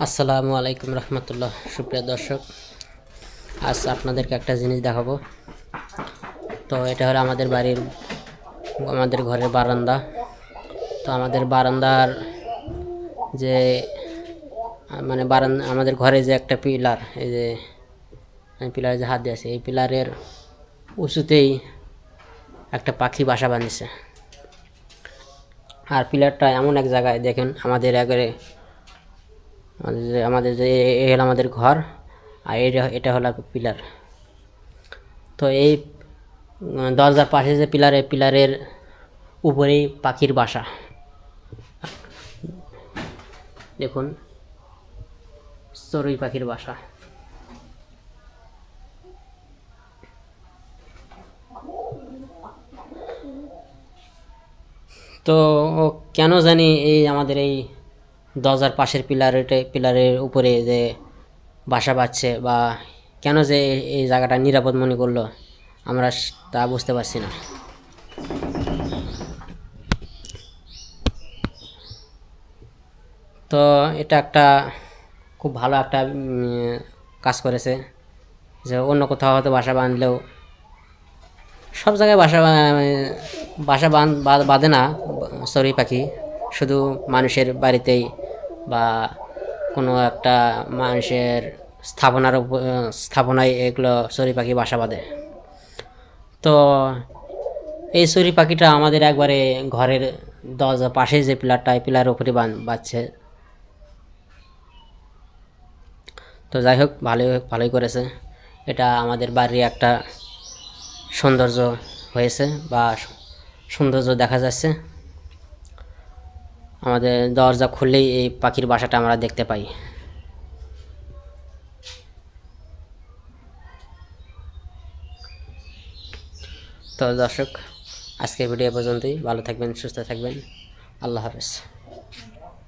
আসসালামু আলাইকুম রহমতুল্লাহ। সুপ্রিয় দর্শক, আজ আপনাদেরকে একটা জিনিস দেখাবো। তো এটা হলো আমাদের ঘরের বারান্দা। তো আমাদের বারান্দার যে আমাদের ঘরে যে একটা পিলার, এই যে আমি পিলারে যে হাত দিয়েছি, এই পিলারের উঁচুতেই একটা পাখি বাসা বানিয়েছে। আর পিলারটা এমন এক জায়গায় দেখেন, আমাদের যে এই হলো আমাদের ঘর, আর এটা হলো পিলার। তো এই দরজার পাশে যে পিলারের উপরেই পাখির বাসা দেখুন, চড়ুই পাখির বাসা। তো কেন জানি আমাদের এই দরজার পাশের পিলারের উপরে যে বাসা বাঁধছে, বা কেন যে এই জায়গাটা নিরাপদ মনে করলো, আমরা তা বুঝতে পারছি না। তো এটা একটা খুব ভালো একটা কাজ করেছে, যে অন্য কোথাও হয়তো বাসা বাঁধলেও, সব জায়গায় বাসা বাঁধে না চড়ুই পাখি, শুধু মানুষের বাড়িতেই বা কোনো একটা মানুষের স্থাপনায় এগুলো চড়ুই পাখি বাসা বাঁধে। তো এই চড়ুই পাখিটা আমাদের একবারে ঘরের দরজা পাশে যে পিলারের উপরে বাঁধছে। তো যাই হোক, ভালোই করেছে। এটা আমাদের বাড়ির একটা সৌন্দর্য হয়েছে, বা সৌন্দর্য দেখা যাচ্ছে। আমাদের দরজা খুললেই এই পাখির বাসাটা আমরা দেখতে পাই। তো দর্শক, আজকের ভিডিও পর্যন্তই। ভালো থাকবেন, সুস্থ থাকবেন। আল্লাহ হাফেজ।